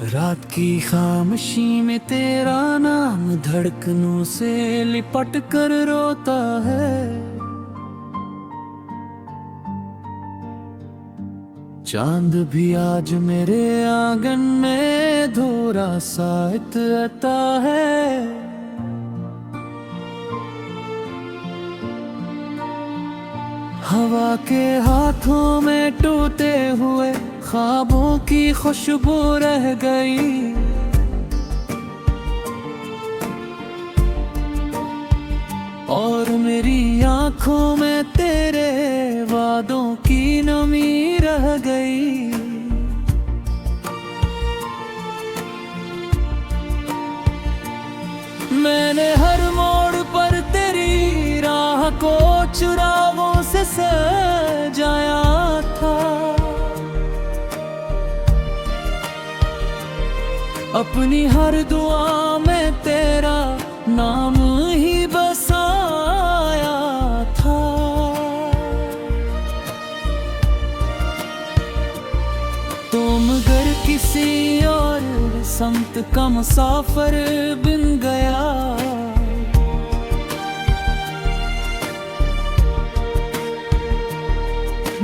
रात की खामोशी में तेरा नाम धड़कनों से लिपट कर रोता है। चांद भी आज मेरे आंगन में धोरा सा इतरता है। हवा के हाथों में टूटे हुए ख्वाबों की खुशबू रह गई। और मेरी आंखों में तेरे वादों की नमी रह गई। मैंने हर मोड़ पर तेरी राह को चुरागों से सजाया था। अपनी हर दुआ में तेरा नाम ही बसाया था। तो मगर किसी और समत का मुसाफिर बन गया।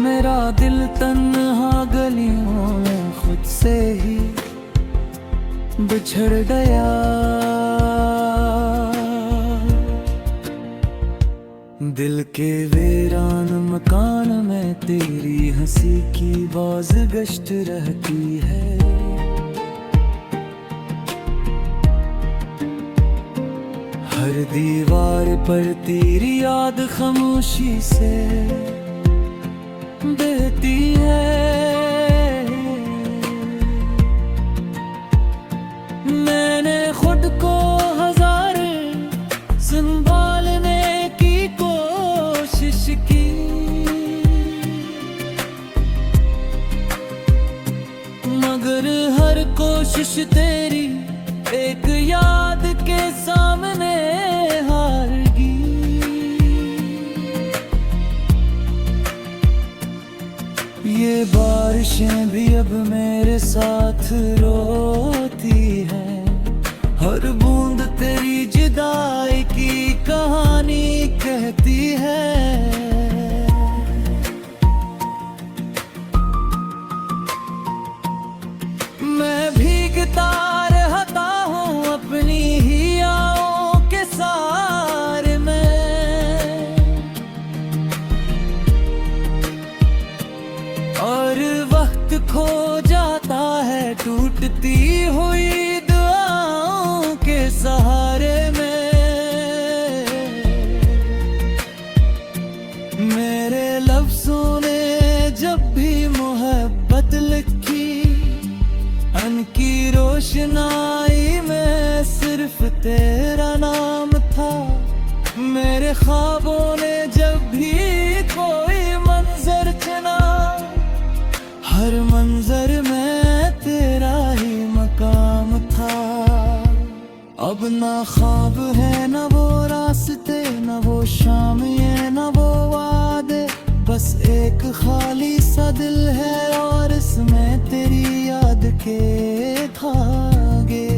मेरा दिल तन्हा गलियों में खुद से ही बिछड़ गया। दिल के वीरान मकान में तेरी हंसी की बाज़गश्त रहती है। हर दीवार पर तेरी याद खामोशी से बहती है। मैंने खुद को हजार संभालने की कोशिश की, मगर हर कोशिश तेरी एक याद के सामने हार गई। ये बारिशें भी अब मेरे साथ रोती हैं। हर बूंद तेरी जुदाई की कहानी कहती है। मैं भीगता रहता हूँ अपनी ही आहों के सहारे में। और वक्त खो जाता है टूटती हुई दुआओं के सहारे में। मेरे लफ्ज़ों ने जब भी मोहब्बत लिखी, उनकी रोशनाई में सिर्फ तेरा नाम था। मेरे ख्वाबों ने जब भी कोई मंजर चुना, हर मंजर में तेरा ही मकाम था। अब ना ख्वाब है ना वो रास्ते, ना वो शाम ये ना वो वादे। बस एक खाली सा दिल है और इसमें तेरी याद के धागे।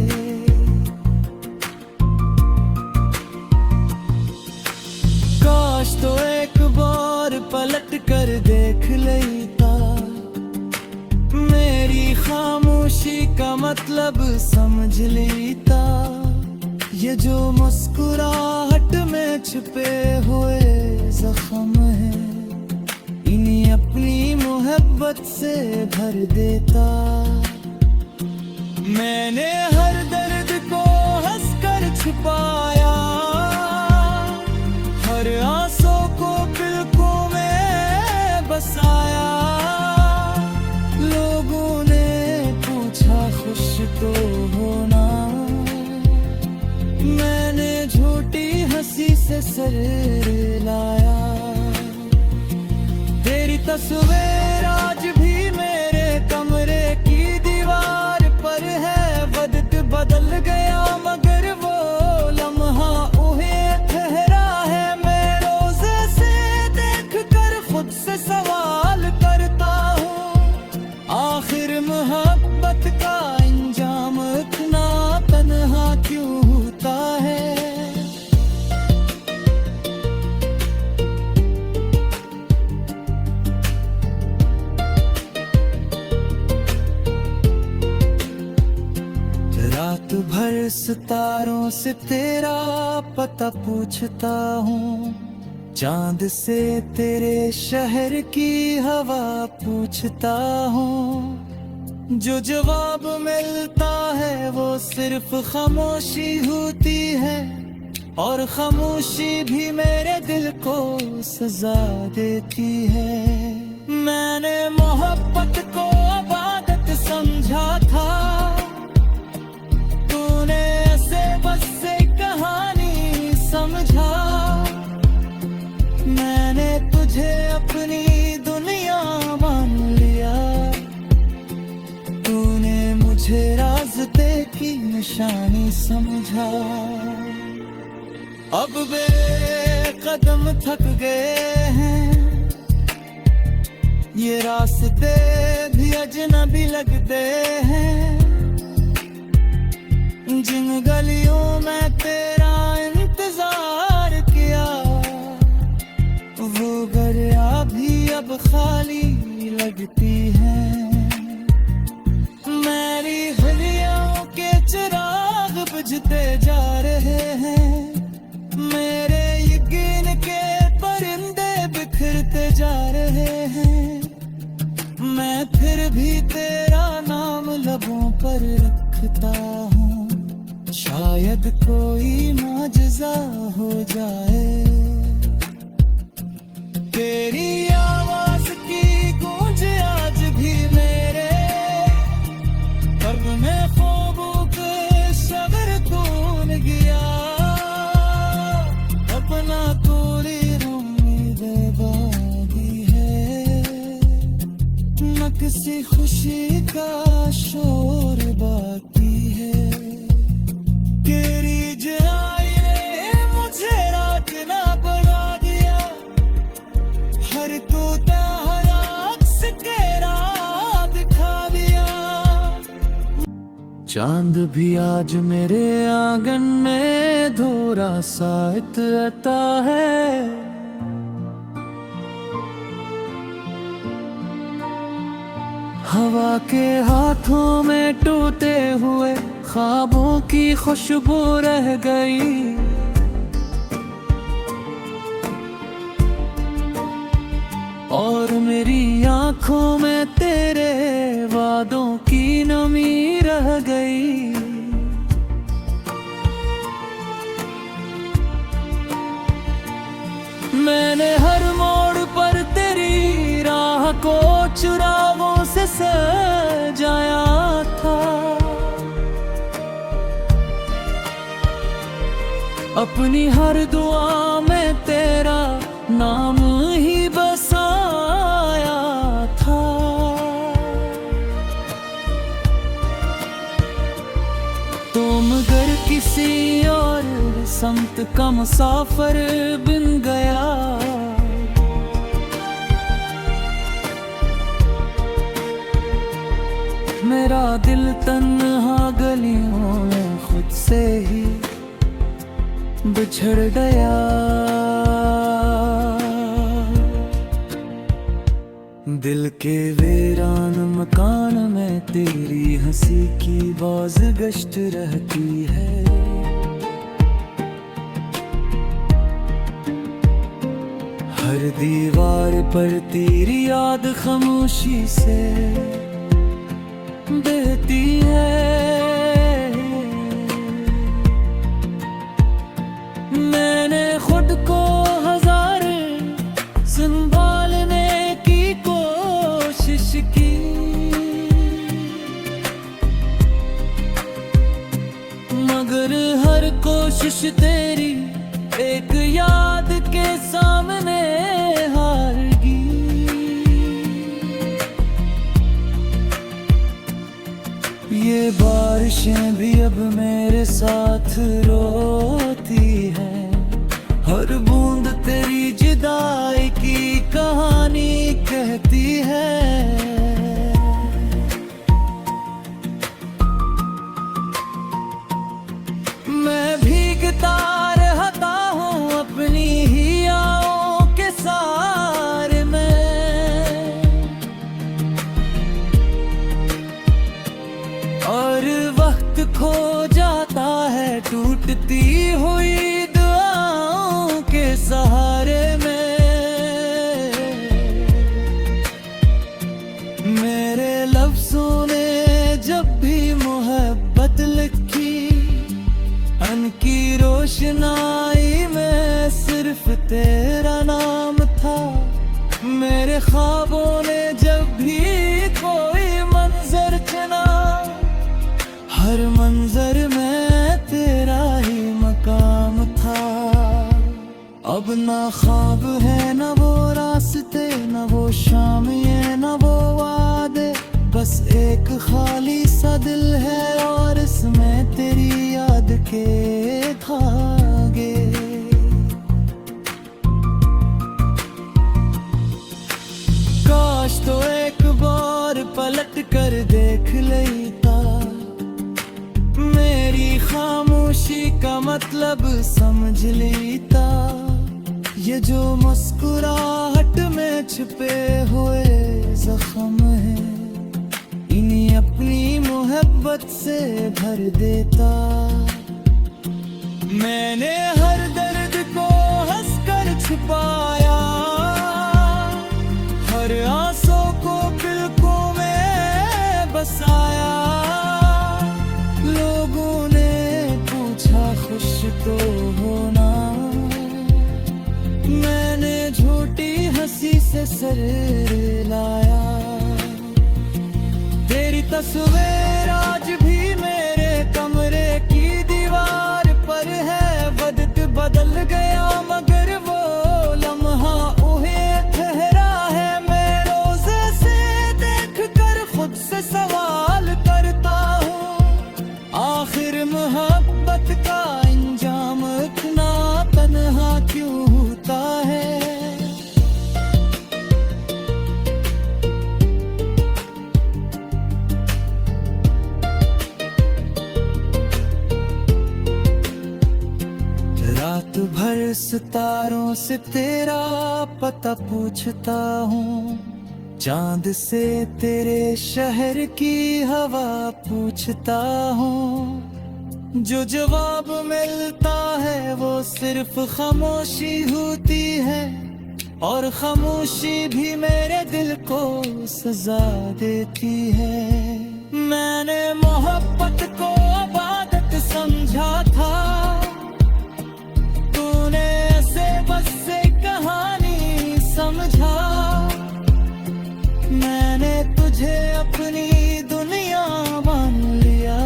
काश तो एक बार पलट कर देख लेता, मेरी खामोशी का मतलब समझ लेता। ये जो मुस्कुराहट में छुपे हुए जख्म है, इन्हीं अपनी मोहब्बत से भर देता। मैंने हर दर्द को हंसकर छुपाया, हर आंसू को पलकों में बसाया। लोगों ने पूछा खुश तो होना, मैंने झूठी हंसी से सर लाया। तेरी तस्वीर आज भी मेरे कमरे की दीवार पर है। वक्त बदल गया मगर वो लम्हा उन्हें ठहरा है। मैं रोज़े से देख कर खुद से सवाल करता हूँ, आखिर मोहब्बत का इंजाम सितारों से तेरा पता पूछता हूँ, चांद से तेरे शहर की हवा पूछता हूँ। जो जवाब मिलता है वो सिर्फ खामोशी होती है, और खामोशी भी मेरे दिल को सजा देती है। मैंने मोहब्बत को इबादत समझा था, तूने ऐसे बस से कहानी समझा। मैंने तुझे अपनी दुनिया मान लिया, तूने मुझे रास्ते की निशानी समझा। अब बेकदम थक गए हैं, ये रास्ते भी अजनबी लगते हैं। जिन गलियों में तेरा इंतजार किया, वो गलियां भी अब खाली लगती हैं। मेरी गलियों के चिराग बुझते जा रहे हैं, मेरे यकीन के परिंदे बिखरते जा रहे हैं। मैं फिर भी तेरा नाम लबों पर रखता हूँ, शायद कोई माजज़ा हो जाए। तेरी आवाज की गूंज आज भी मेरे कब्र में ख्वाबों के शगर तून गया। अपना कोई उम्मीदें बागी है, न किसी खुशी का शोर बाकी है। तेरी जराई ने मुझे रात ना बना दिया, हर तोता हर अक्स के राह दिखा दिया। चांद भी आज मेरे आंगन में धोरा सा इतरता है। हवा के हाथों में टूटे हुए ख्वाबों की खुशबू रह गई। और मेरी आंखों में तेरे वादों की नमी रह गई। मैंने हर मोड़ पर तेरी राह को चुरावों से सजाया था, अपनी हर दुआ में तेरा नाम ही बसाया था। तुम अगर किसी और समत का मुसाफिर बन गया, मेरा दिल तन्हा गलियों में खुद से ही बिछड़ गया। दिल के वीरान मकान में तेरी हंसी की बाज़गश्त रहती है। हर दीवार पर तेरी याद खामोशी से बहती है। मैंने खुद को हजार संभालने की कोशिश की, मगर हर कोशिश तेरी एक याद के सामने हार गई। ये बारिशें भी अब मेरे साथ रोती हैं, हर बूंद तेरी जुदाई की कहानी कहती है। मैं भीगता रहता हूँ अपनी ही आहों के सारे में, और वक्त खो जाता अब ना ख्वाब है न वो रास्ते, न वो शाम ये न वो वादे, बस एक खाली सा दिल है और इसमें तेरी याद के धागे। काश तो एक बार पलट कर देख लेता, मेरी खामोशी का मतलब समझ लेता। ये जो मुस्कुराहट में छिपे हुए जख्म है, इन्हीं अपनी मोहब्बत से भर देता। मैंने हर दर्द को हंसकर छुपाया, हर आंसू को पलकों में बसाया। लोगों ने पूछा खुश तो होना, मैंने झूठी हंसी से सर लाया। तेरी तस्वीर आज भी मेरे कमरे की दीवार पर है। वक्त बदल गया मगर वो लम्हा उहे ठहरा है। मैं रोज़े से देख कर खुद से सवाल करता हूँ, आखिर मोहब्बत का अंजाम इतना तन्हा क्यों होता है। रात भर सितारों से तेरा पता पूछता हूँ, चांद से तेरे शहर की हवा पूछता हूँ। जो जवाब मिलता है वो सिर्फ खामोशी होती है, और खामोशी भी मेरे दिल को सजा देती है। मैंने मोहब्बत को इबादत समझा था, तूने ऐसे बस से कहानी समझा। मैंने तुझे अपनी दुनिया मान लिया,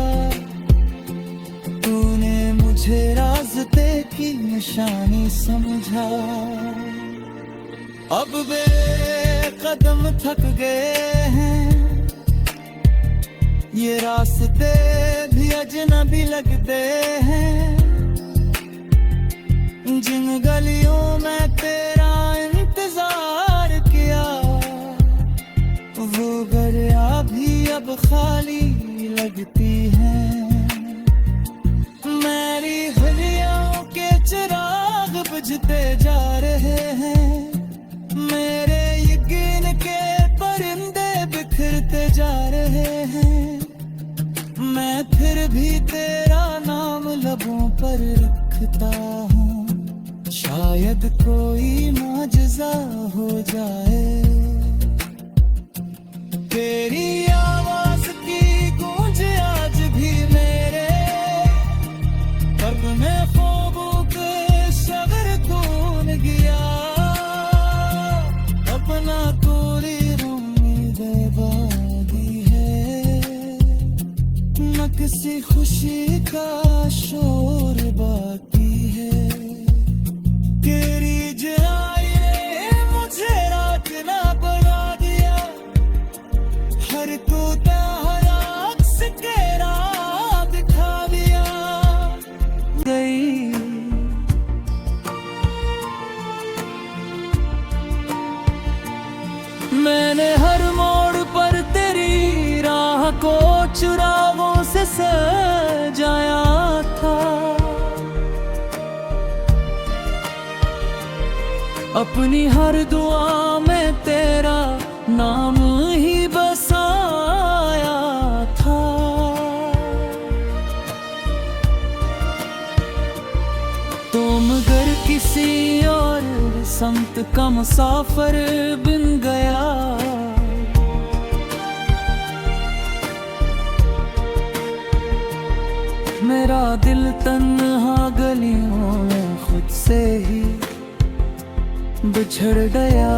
तूने मुझे रास्ते की निशानी समझा। अब वे कदम थक गए हैं, ये रास्ते भी अजनबी लगते हैं। जिन गलियों में तेरा इंतजार किया, वो गलियां भी अब खाली लगती हैं। मेरी गलियों के चिराग बुझते जा रहे हैं, मेरे यकीन के परिंदे बिखरते जा रहे हैं। मैं फिर भी तेरा नाम लबों पर रखता हूँ, शायद कोई माजज़ा हो जाए। तेरी आवाज की गूंज आज भी मेरे कब्र में ख्वाबों के शगर तून गया। अपना कोई उम्मीद बागी है, न किसी खुशी का शोर बाकी है। तेरी जाए मुझे रात ना बना दिया, हर टूटा हर अक्स तेरा दिखा दिया। गई मैंने हर मोड़ पर तेरी राह को चुरावों से सजाया था। अपनी हर दुआ में तेरा नाम ही बसाया था। तो मगर किसी और संत का मुसाफिर बन गया। मेरा दिल तन्हा गलियों में खुद से ही बिछड़ गया।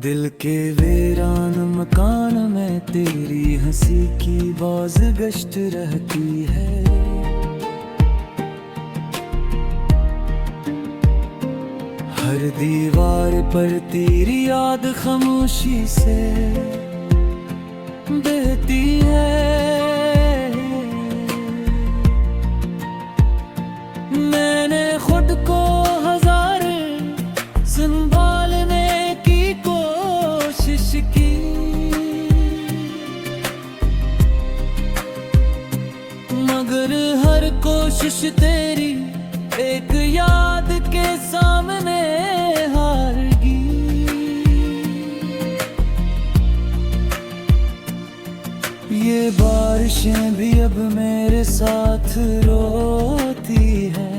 दिल के वीरान मकान में तेरी हंसी की बाज़ गश्त रहती है। हर दीवार पर तेरी याद खामोशी से बहती है। मैंने खुद को हजार संभालने की कोशिश की, मगर हर कोशिश तेरी एक याद के सामने हार गई। ये बारिशें भी अब मेरे साथ रोती है,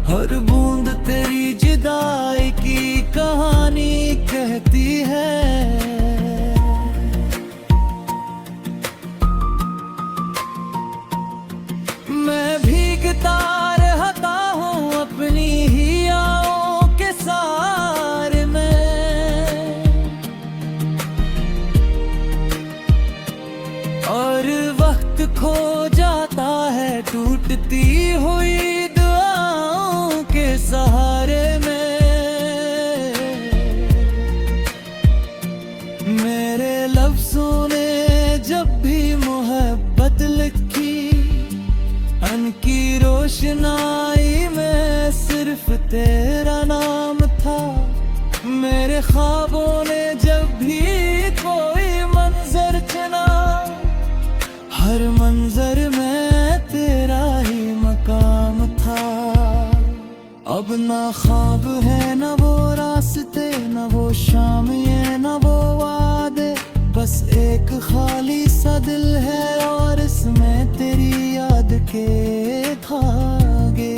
हर बूंद तेरी जुदाई की कहानी कहती है। मैं भीगता रहता हूँ अपनी ही आहों के सारे में, और वक्त खो जाता है टूटती हुई दुआओं के सहारे में। मेरे लफ्ज़ों ने जब भी मोहब्बत लिखी, उनकी रोशनाई में सिर्फ तेरा नाम था। मेरे ख्वाबों ने जब भी कोई मंजर चुना, हर मंजर में तेरा ही मकाम था। अब ना ख्वाब है ना वो रास्ते, ना वो शाम ये ना वो वादे, बस एक खाली सा दिल है और इसमें तेरी याद के धागे।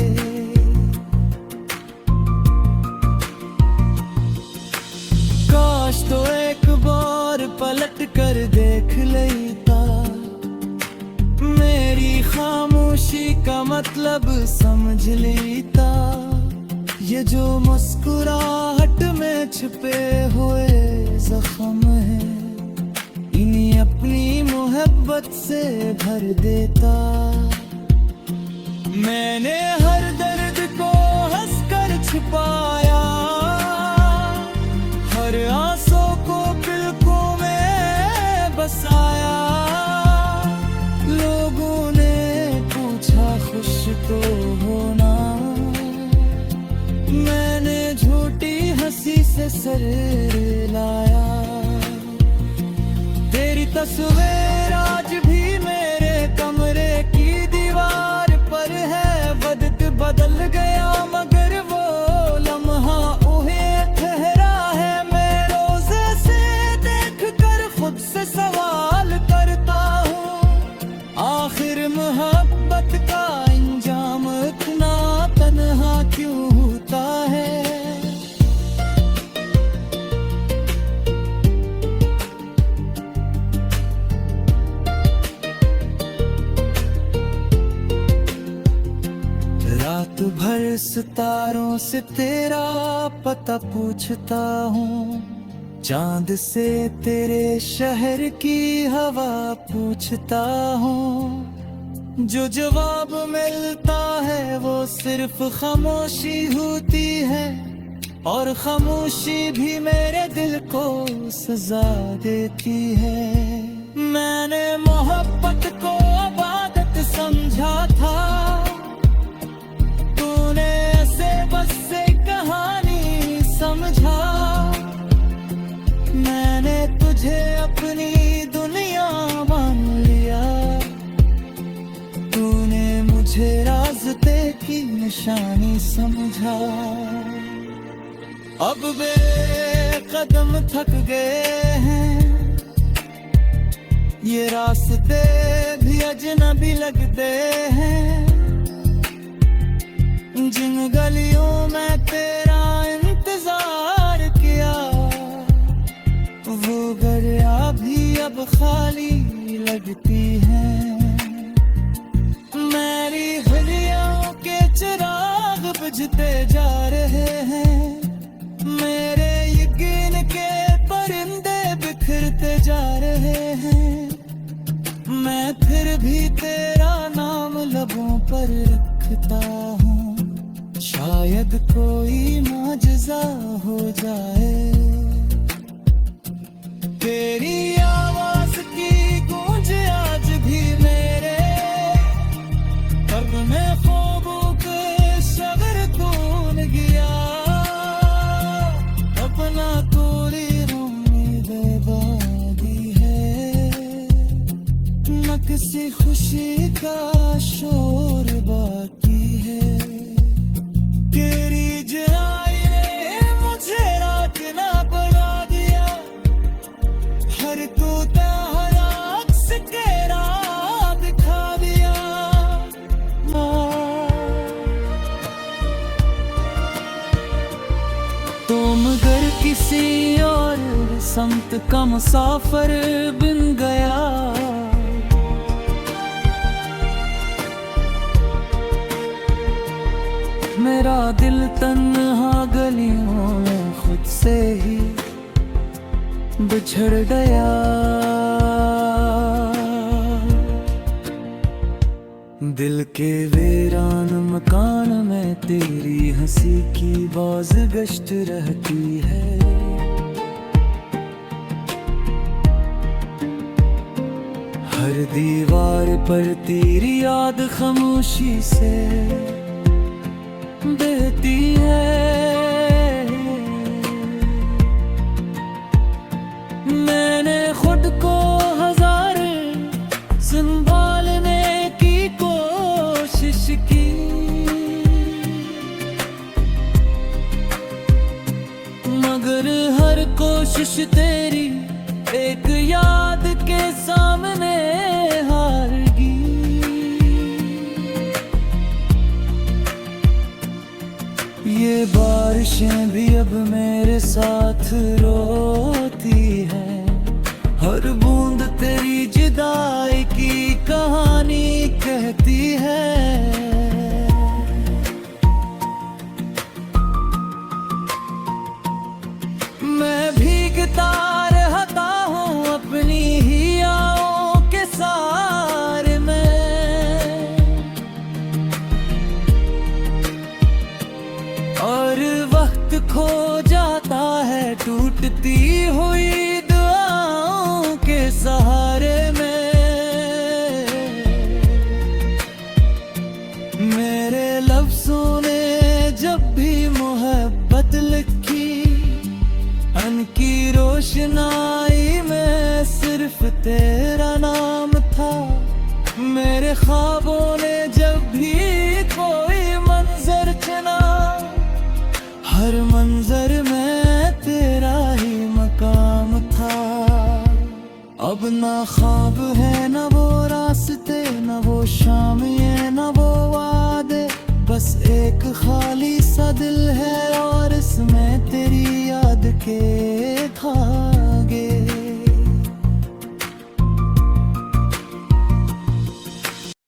काश तो एक बार पलट कर देख लेता, मेरी खामोशी का मतलब समझ लेता। ये जो मुस्कुराहट में छिपे हुए जख्म है, इन्हीं अपनी मोहब्बत से भर देता। मैंने हर दर्द को हंसकर छिपाया, हर आंसू को पलकों में बसाया। लोगों ने पूछा खुश तो होना, मैंने झूठी हंसी से सर लाया। तेरी तस्वीर आज भी मेरे कमरे की दीवार पर है। वक्त बदल गया मगर वो लम्हा उहे ठहरा है। मैं रोज़ से देख कर खुद से सवाल करता हूँ, आखिर मोहब्बत का अंजाम इतना तन्हा क्यों होता है। रात भर सितारों से तेरा पता पूछता हूँ, चांद से तेरे शहर की हवा पूछता हूँ। जो जवाब मिलता है वो सिर्फ खामोशी होती है, और खामोशी भी मेरे दिल को सजा देती है। मैंने मोहब्बत को इबादत समझा था, तूने ऐसे बस से कहानी समझा। मैंने तुझे अपनी दुनिया मान लिया, तूने मुझे रास्ते की निशानी समझा। अब वे कदम थक गए हैं, ये रास्ते भी अजनबी लगते हैं। जिन गलियों में तेरा इंतजार किया, वो गलियां भी अब खाली लगती हैं। मेरी गलियों के चिराग बुझते जा रहे हैं, मेरे यकीन के परिंदे बिखरते जा रहे हैं। मैं फिर भी तेरा नाम लबों पर रखता हूँ, शायद कोई माजज़ा हो जाए। तेरी आवाज की गूंज आज भी मेरे अब मैं ख्वाबों के शगर कौन गया। अपना तोड़ी उम्मीदें बागी है, न किसी खुशी का शोर बाकी है। तेरी जुदाई ने मुझे रात ना बना दिया, हर टूटा हर अक्स तेरा दिखा दिया। तो मगर किसी और समत का मुसाफिर बन गया। मेरा दिल तन्हा गलियों में खुद से ही बिछड़ गया। दिल के वीरान मकान में तेरी हंसी की बाज़गश्त रहती है। हर दीवार पर तेरी याद खामोशी से बहती है। मैंने खुद को हजार संभालने की कोशिश की, मगर हर कोशिश तेरी एक याद के सामने हार गई। ये बारिशें भी अब मेरे साथ रोती हैं, हर बूंद तेरी जुदाई की कहानी कहती है। मैं भीगता रहता हूँ अपनी ही आहों के सहारे में, और वक्त खो जाता है टूटती हुई दुआओं के सहारे में। मेरे लफ्ज़ों ने जब भी मोहब्बत लिखी, अनकी रोशनाई में सिर्फ तेरा नाम था। मेरे ख्वाबों ने जब भी कोई मंजर चुना, हर मंजर में तेरा ही मकाम था। अब ना ख्वाब है न वो रास्ते, न वो शाम ये न वो वादे, बस एक खाली सा दिल है और इसमें तेरी याद के था।